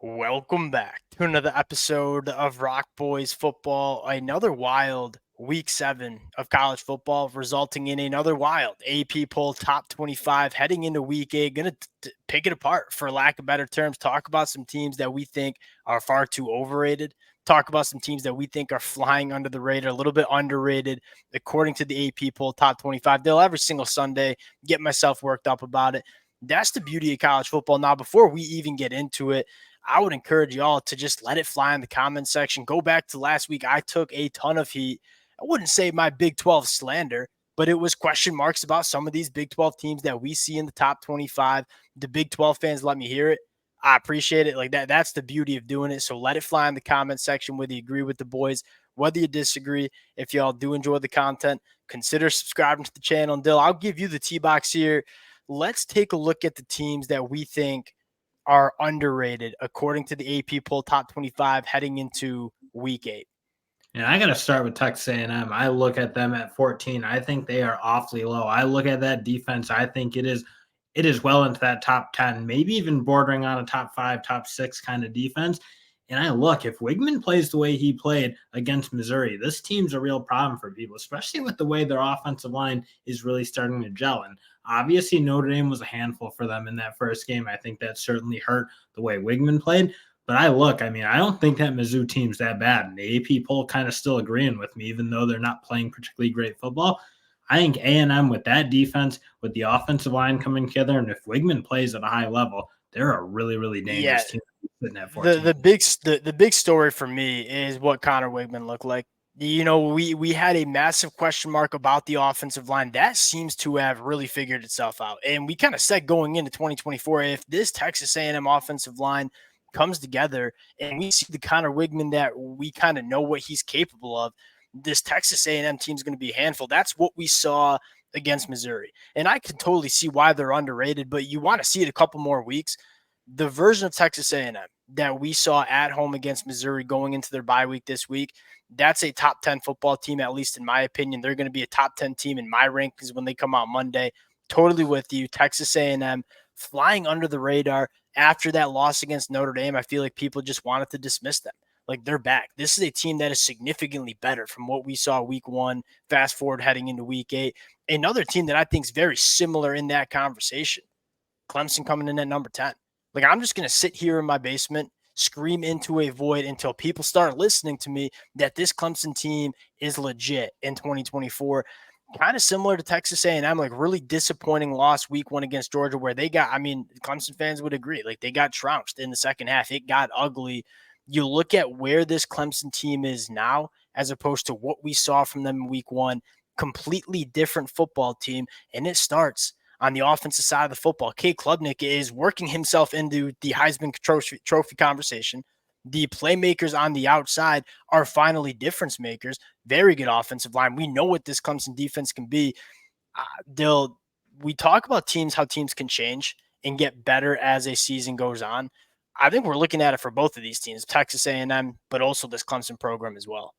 Welcome back to another episode of Rock Boys Football. Another wild week 7 of college football, resulting in another wild AP poll top 25 heading into week 8. Gonna pick it apart, for lack of better terms, talk about some teams that we think are far too overrated, talk about some teams that we think are flying under the radar, a little bit underrated according to the AP poll top 25. They'll every single Sunday get myself worked up about it. That's the beauty of college football. Now, before we even get into it, I would encourage y'all to just let it fly in the comment section. Go back to last week. I took a ton of heat. I wouldn't say my Big 12 slander, but it was question marks about some of these Big 12 teams that we see in the top 25. The Big 12 fans let me hear it. I appreciate it. Like that. That's the beauty of doing it. So let it fly in the comment section, whether you agree with the boys, whether you disagree. If y'all do enjoy the content, consider subscribing to the channel. And Dill, I'll give you the T-box here. Let's take a look at the teams that we think are underrated according to the AP poll top 25 heading into week 8. And I got to start with Texas A&M. I look at them at 14. I think they are awfully low. I look at that defense. I think it is well into that top 10, maybe even bordering on a top 5, top 6 kind of defense. And I look, if Wigman plays the way he played against Missouri, this team's a real problem for people, especially with the way their offensive line is really starting to gel. And obviously, Notre Dame was a handful for them in that first game. I think that certainly hurt the way Wigman played. But I don't think that Mizzou team's that bad. And the AP poll kind of still agreeing with me, even though they're not playing particularly great football. I think A&M with that defense, with the offensive line coming together, and if Wigman plays at a high level, they're a really, really dangerous team sitting at 14. The big story for me is what Connor Wigman looked like. You know, we had a massive question mark about the offensive line. That seems to have really figured itself out. And we kind of said going into 2024, if this Texas A&M offensive line comes together and we see the Connor Wigman that we kind of know what he's capable of, this Texas A&M team is going to be a handful. That's what we saw against Missouri. And I can totally see why they're underrated, but you want to see it a couple more weeks. The version of Texas A&M that we saw at home against Missouri going into their bye week this week, that's a top 10 football team, at least in my opinion. They're going to be a top 10 team in my rankings when they come out Monday. Totally with you. Texas A&M flying under the radar after that loss against Notre Dame. I feel like people just wanted to dismiss them. Like, they're back. This is a team that is significantly better from what we saw week 1, fast forward heading into week 8. Another team that I think is very similar in that conversation, Clemson coming in at number 10. Like, I'm just going to sit here in my basement, scream into a void until people start listening to me that this Clemson team is legit in 2024. Kind of similar to Texas A&M, like really disappointing loss week 1 against Georgia where they got, Clemson fans would agree, like they got trounced in the second half. It got ugly. You look at where this Clemson team is now as opposed to what we saw from them in week 1, completely different football team, and it starts on the offensive side of the football. Cade Klubnik is working himself into the Heisman Trophy conversation. The playmakers on the outside are finally difference makers. Very good offensive line. We know what this Clemson defense can be. We talk about teams, how teams can change and get better as a season goes on. I think we're looking at it for both of these teams, Texas A&M, but also this Clemson program as well.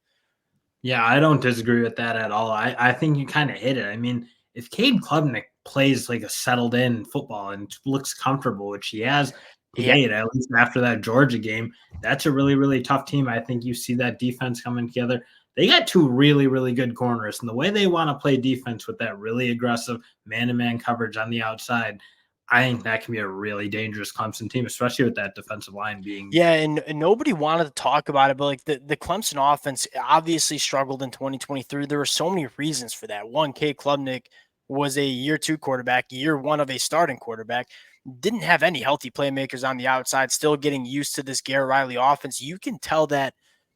Yeah, I don't disagree with that at all. I think you kind of hit it. I mean, if Cade Klubnik plays like a settled in football and looks comfortable, which he has to date, at least after that Georgia game, that's a really, really tough team. I think you see that defense coming together. They got 2 really, really good corners, and the way they want to play defense with that really aggressive man-to-man coverage on the outside, I think that can be a really dangerous Clemson team, especially with that defensive line being. Yeah, and nobody wanted to talk about it, but like the Clemson offense obviously struggled in 2023. There were so many reasons for that. One, Cade Klubnik was a year 2 quarterback, year 1 of a starting quarterback. Didn't have any healthy playmakers on the outside, still getting used to this Garrett Riley offense. You can tell that,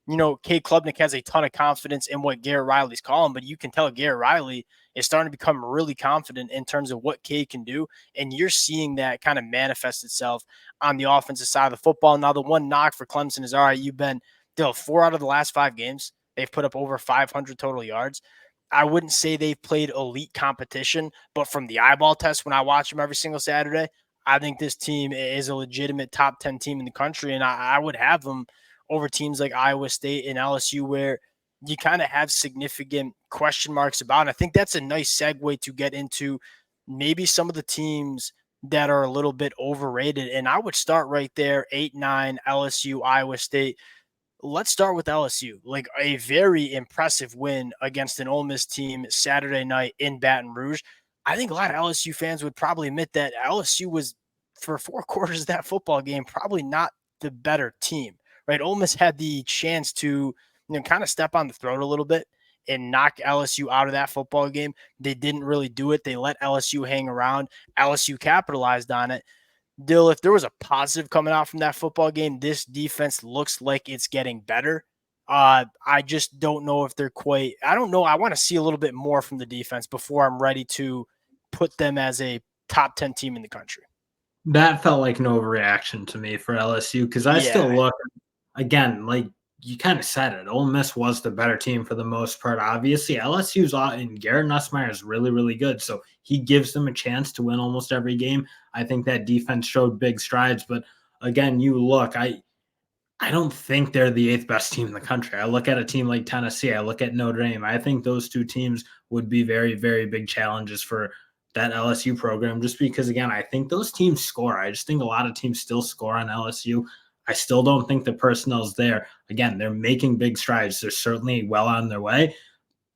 Cade Klubnik has a ton of confidence in what Garrett Riley's calling, but you can tell Garrett Riley is starting to become really confident in terms of what Cade can do. And you're seeing that kind of manifest itself on the offensive side of the football. Now, the one knock for Clemson is, all right, you've been 4 out of the last 5 games. They've put up over 500 total yards. I wouldn't say they've played elite competition, but from the eyeball test, when I watch them every single Saturday, I think this team is a legitimate top 10 team in the country. And I would have them over teams like Iowa State and LSU, where you kind of have significant question marks about. And I think that's a nice segue to get into maybe some of the teams that are a little bit overrated. And I would start right there, 8-9, LSU, Iowa State. Let's start with LSU. Like a very impressive win against an Ole Miss team Saturday night in Baton Rouge. I think a lot of LSU fans would probably admit that LSU was, for 4 quarters of that football game, probably not the better team, right? Ole Miss had the chance to, kind of step on the throat a little bit and knock LSU out of that football game. They didn't really do it. They let LSU hang around. LSU capitalized on it. Dill, if there was a positive coming out from that football game, this defense looks like it's getting better. I just don't know if they're quite. I don't know. I want to see a little bit more from the defense before I'm ready to put them as a top 10 team in the country. That felt like an overreaction to me for LSU because I Yeah. still look again, like you kind of said it. Ole Miss was the better team for the most part. Obviously, LSU's and Garrett Nussmeier is really, really good. So he gives them a chance to win almost every game. I think that defense showed big strides. But again, you look, I don't think they're the eighth best team in the country. I look at a team like Tennessee. I look at Notre Dame. I think those two teams would be very, very big challenges for that LSU program just because, again, I think those teams score. I just think a lot of teams still score on LSU. I still don't think the personnel's there. Again, they're making big strides. They're certainly well on their way,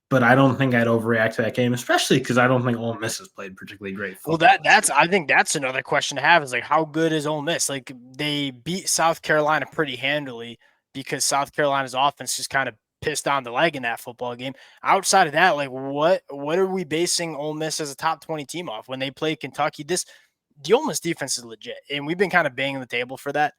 but I don't think I'd overreact to that game, especially because I don't think Ole Miss has played particularly great Well, football this that's year. I think that's another question to have is like how good is Ole Miss? Like they beat South Carolina pretty handily because South Carolina's offense just kind of pissed on the leg in that football game. Outside of that, like what are we basing Ole Miss as a top 20 team off when they play Kentucky? The Ole Miss defense is legit, and we've been kind of banging the table for that.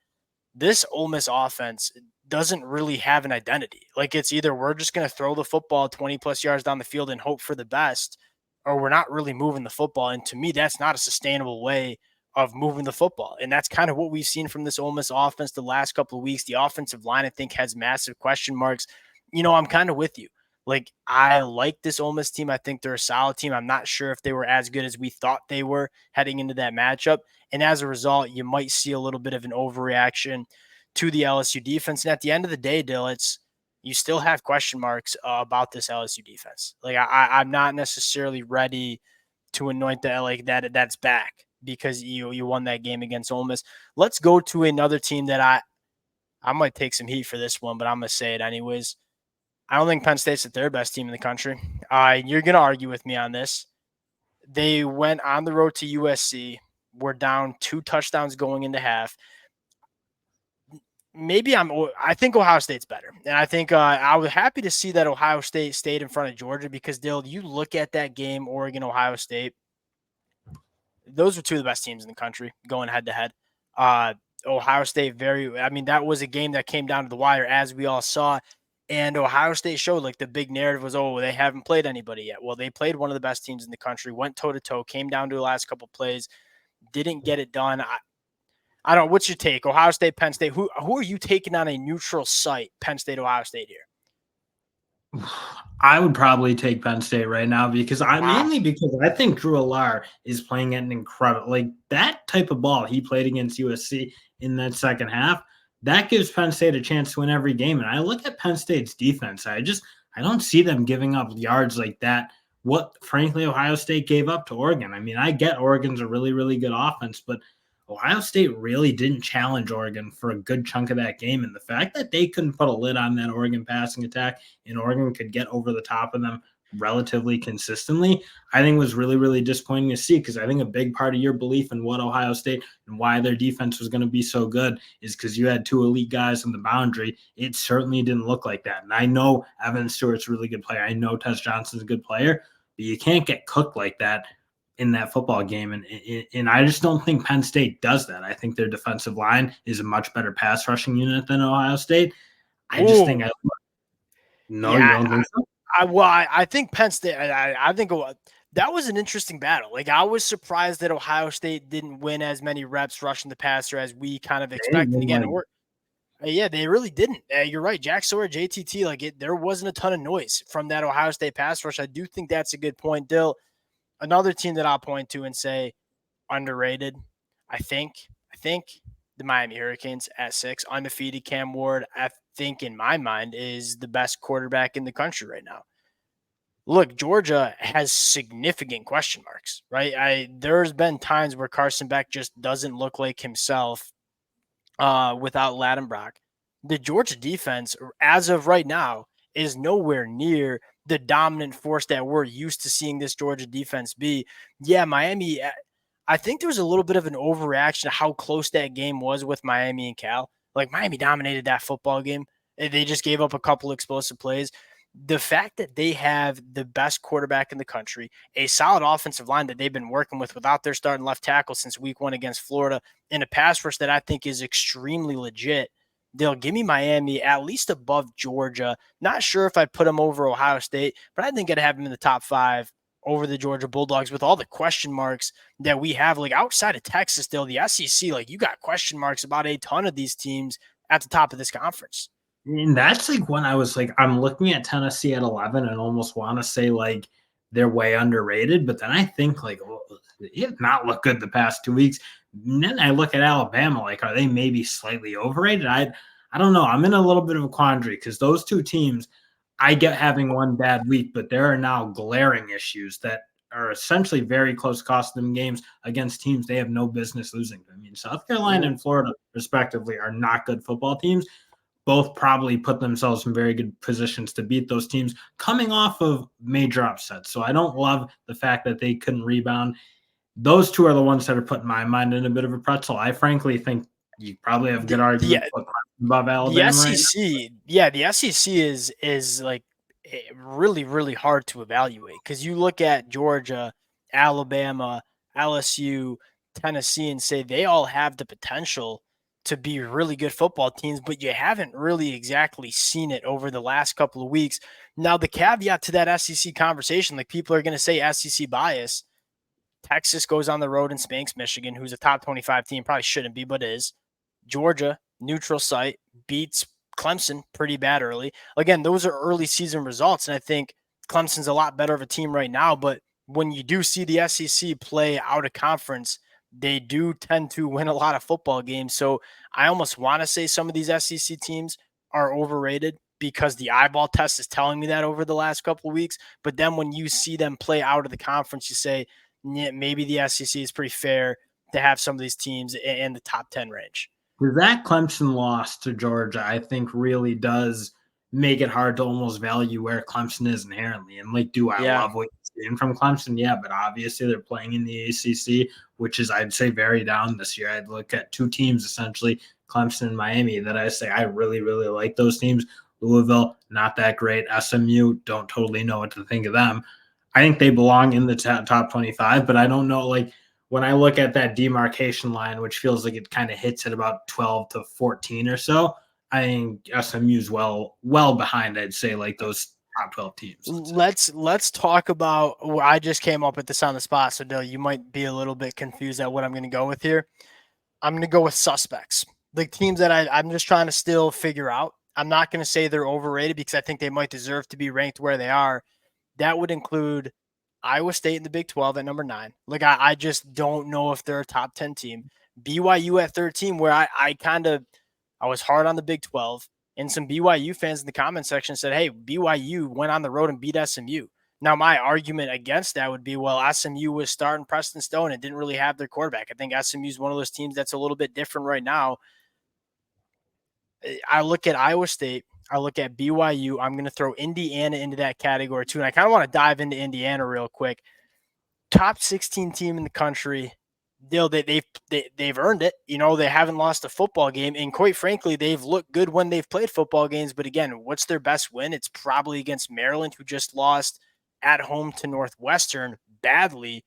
This Ole Miss offense doesn't really have an identity. Like it's either we're just going to throw the football 20 plus yards down the field and hope for the best, or we're not really moving the football. And to me, that's not a sustainable way of moving the football. And that's kind of what we've seen from this Ole Miss offense the last couple of weeks. The offensive line, I think, has massive question marks. I'm kind of with you. Like, I like this Ole Miss team. I think they're a solid team. I'm not sure if they were as good as we thought they were heading into that matchup. And as a result, you might see a little bit of an overreaction to the LSU defense. And at the end of the day, Dill, you still have question marks about this LSU defense. Like I'm not necessarily ready to anoint that like that's back because you won that game against Ole Miss. Let's go to another team that I might take some heat for this one, but I'm gonna say it anyways. I don't think Penn State's the third best team in the country. You're gonna argue with me on this. They went on the road to USC. We're down 2 touchdowns going into half. I think Ohio State's better. And I think I was happy to see that Ohio State stayed in front of Georgia because, Dill, you look at that game, Oregon, Ohio State, those were two of the best teams in the country going head to head. Ohio State, that was a game that came down to the wire, as we all saw. And Ohio State showed like the big narrative was, oh, they haven't played anybody yet. Well, they played one of the best teams in the country, went toe to toe, came down to the last couple plays, didn't get it done. I don't know. What's your take? Ohio State, Penn State. Who are you taking on a neutral site? Penn State, Ohio State here. I would probably take Penn State right now because Wow. because I think Drew Allar is playing at an incredible like that type of ball he played against USC in that second half. That gives Penn State a chance to win every game. And I look at Penn State's defense. I don't see them giving up yards like that. What frankly Ohio State gave up to Oregon. I mean, I get Oregon's a really, really good offense, but Ohio State really didn't challenge Oregon for a good chunk of that game. And the fact that they couldn't put a lid on that Oregon passing attack and Oregon could get over the top of them relatively consistently, I think was really, really disappointing to see because I think a big part of your belief in what Ohio State and why their defense was going to be so good is because you had two elite guys on the boundary. It certainly didn't look like that. And I know Evan Stewart's a really good player. I know Tess Johnson's a good player, but you can't get cooked like that in that football game. And I just don't think Penn State does that. I think their defensive line is a much better pass rushing unit than Ohio State. I just think Ooh. I no, you Yeah. don't think so? I think Penn State. I think that was an interesting battle. Like I was surprised that Ohio State didn't win as many reps rushing the passer as we kind of They didn't expected. win Again, like yeah, they really didn't. You're right, Jack Sawyer, JTT. There wasn't a ton of noise from that Ohio State pass rush. I do think that's a good point, Dill. Another team that I'll point to and say underrated. I think the Miami Hurricanes at 6, undefeated. Cam Ward, I think in my mind is the best quarterback in the country right now. look, Georgia has significant question marks, right? There's been times where Carson Beck just doesn't look like himself without Lattenbrock. The Georgia defense, as of right now, is nowhere near the dominant force that we're used to seeing this Georgia defense be. Yeah, Miami, I think there was a little bit of an overreaction to how close that game was with Miami and Cal. Like Miami dominated that football game. They just gave up a couple explosive plays. The fact that they have the best quarterback in the country, a solid offensive line that they've been working with without their starting left tackle since week one against Florida, in a pass rush that I think is extremely legit, they'll give me Miami at least above Georgia. Not sure if I'd put them over Ohio State, but I think I'd have them in the top 5 over the Georgia Bulldogs with all the question marks that we have. Like outside of Texas, still the SEC, like you got question marks about a ton of these teams at the top of this conference. And that's like when I was like, I'm looking at Tennessee at 11 and almost want to say like they're way underrated. But then I think like, well, they have not looked good the past 2 weeks. And then I look at Alabama, like, are they maybe slightly overrated? I don't know. I'm in a little bit of a quandary because those two teams, I get having one bad week, but there are now glaring issues that are essentially very close cost them games against teams they have no business losing. I mean, South Carolina and Florida, respectively, are not good football teams. Both probably put themselves in very good positions to beat those teams coming off of major upsets. So I don't love the fact that they couldn't rebound. Those two are the ones that are putting my mind in a bit of a pretzel. I frankly think you probably have good The argument to put above the Alabama right now. SEC, yeah, the SEC is like really hard to evaluate because you look at Georgia, Alabama, LSU, Tennessee, and say they all have the potential to be really good football teams, but you haven't really exactly seen it over the last couple of weeks. Now, the caveat to that SEC conversation, like people are going to say SEC bias. Texas goes on the road and spanks Michigan, who's a top 25 team, probably shouldn't be, but is. Georgia, neutral site, beats Clemson pretty bad early. Again, those are early season results, and I think Clemson's a lot better of a team right now. But when you do see the SEC play out of conference, they do tend to win a lot of football games. So I almost want to say some of these SEC teams are overrated because the eyeball test is telling me that over the last couple of weeks. But then when you see them play out of the conference, you say, yeah, maybe the SEC is pretty fair to have some of these teams in the top 10 range. That Clemson loss to Georgia, I think, really does make it hard to almost value where Clemson is inherently. And like, do I Yeah. love what you're seeing from Clemson? Yeah, but obviously they're playing in the ACC, which is, I'd say, very down this year. I'd look at two teams essentially, Clemson and Miami, that I say I really like those teams. Louisville, not that great. SMU, don't totally know what to think of them. I think they belong in the top 25, but I don't know, like, when I look at that demarcation line, which feels like it kind of hits at about 12 to 14 or so, I think SMU's well behind, I'd say, like those top 12 teams. Let's say. Let's talk about. I just came up with this on the spot, so Dill, you might be a little bit confused at what I'm going to go with here. I'm going to go with suspects, like teams that I'm just trying to still figure out. I'm not going to say they're overrated because I think they might deserve to be ranked where they are. That would include Iowa State in the Big 12 at number 9. Like I just don't know if they're a top 10 team. BYU at 13, where I was hard on the Big 12, and some BYU fans in the comment section said, "Hey, BYU went on the road and beat SMU." Now, my argument against that would be, well, SMU was starting Preston Stone and didn't really have their quarterback. I think SMU is one of those teams that's a little bit different right now. I look at Iowa State. I look at BYU. I'm going to throw Indiana into that category too. And I kind of want to dive into Indiana real quick. Top 16 team in the country. They've earned it. You know, they haven't lost a football game. And quite frankly, they've looked good when they've played football games. But again, what's their best win? It's probably against Maryland, who just lost at home to Northwestern badly.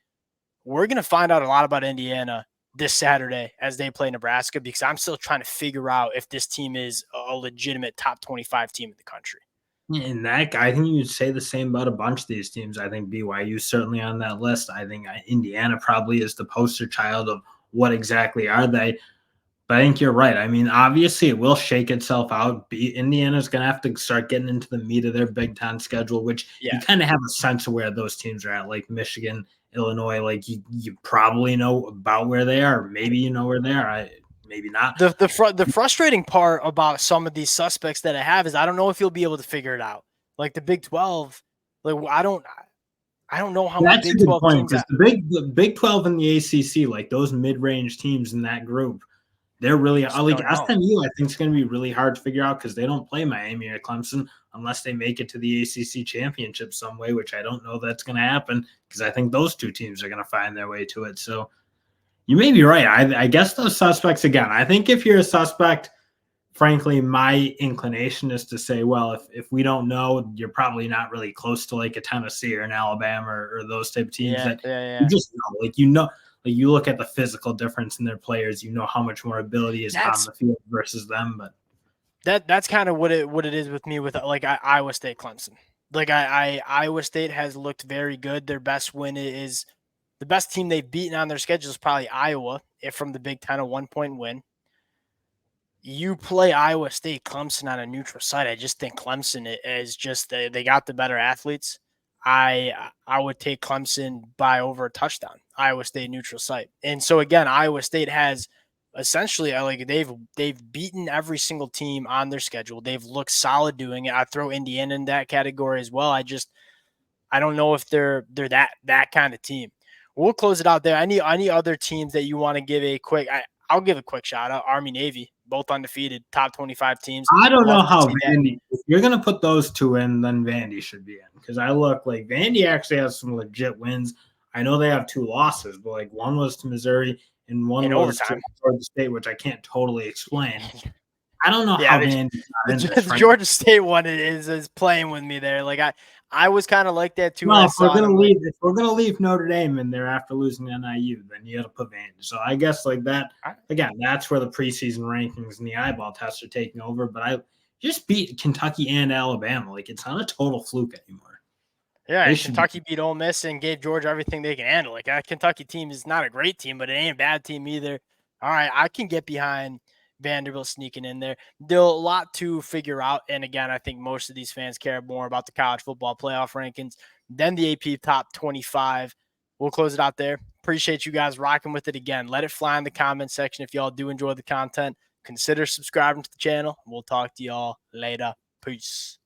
We're going to find out a lot about Indiana this Saturday as they play Nebraska because I'm still trying to figure out if this team is a legitimate top 25 team in the country. And that, I think you'd say the same about a bunch of these teams. I think BYU certainly on that list. I think Indiana probably is the poster child of what exactly are they. But I think you're right. I mean, obviously, it will shake itself out. Indiana's going to have to start getting into the meat of their Big Ten schedule, which you Yeah. kind of have a sense of where those teams are at, like Michigan, Illinois. Like you probably know about where they are. Maybe you know where they are. Maybe not. The frustrating part about some of these suspects that I have is I don't know if you'll be able to figure it out. Like the Big 12, Like I don't know how many That's a Big good 12 point teams because that. the Big 12 and the ACC, like those mid-range teams in that group, they're You really just like don't know. SMU. I think it's going to be really hard to figure out because they don't play Miami or Clemson unless they make it to the ACC championship some way, which I don't know that's going to happen because I think those two teams are going to find their way to it. So you may be right. I guess those suspects again. I think if you're a suspect, frankly, my inclination is to say, well, if we don't know, you're probably not really close to like a Tennessee or an Alabama or those type of teams Yeah, that yeah, you yeah. just know, like you look at the physical difference in their players, you know how much more ability is on That's the field versus them. But that's kind of what it is with me with like Iowa State Clemson. Like Iowa State has looked very good. Their best win is the best team they've beaten on their schedule is probably Iowa, if from the Big Ten, a 1 point win. You play Iowa State, Clemson on a neutral site. I just think Clemson is just they got the better athletes. I would take Clemson by over a touchdown. Iowa State neutral site, and so again, Iowa State has essentially like they've beaten every single team on their schedule. They've looked solid doing it. I throw Indiana in that category as well. I don't know if they're that kind of team. We'll close it out there. Any other teams that you want to give a quick? I'll give a quick shout out. Army Navy, both undefeated, top 25 teams. I don't know Love to how see that. Vandy. If you're gonna put those two in, then Vandy should be in because I look like Vandy actually has some legit wins. I know they have two losses, but like one was to Missouri and one In was to overtime. Georgia State, which I can't totally explain. I don't know Yeah, how Vandy's not in this, the frankly. Georgia State one is playing with me there. Like I was kind of like that too when Well, I saw it. I'm like, if we're gonna leave Notre Dame in there after losing NIU, then you got to put Vandy. So I guess like that again, that's where the preseason rankings and the eyeball tests are taking over. But I just beat Kentucky and Alabama. Like it's not a total fluke anymore. yeah, They and should. Kentucky beat Ole Miss and gave Georgia everything they can handle. Like that Kentucky team is not a great team, but it ain't a bad team either. All right, I can get behind Vanderbilt sneaking in there. There's a lot to figure out, and again, I think most of these fans care more about the college football playoff rankings than the AP top 25. We'll close it out there. Appreciate you guys rocking with it again. Let it fly in the comment section if y'all do enjoy the content. Consider subscribing to the channel. We'll talk to y'all later. Peace.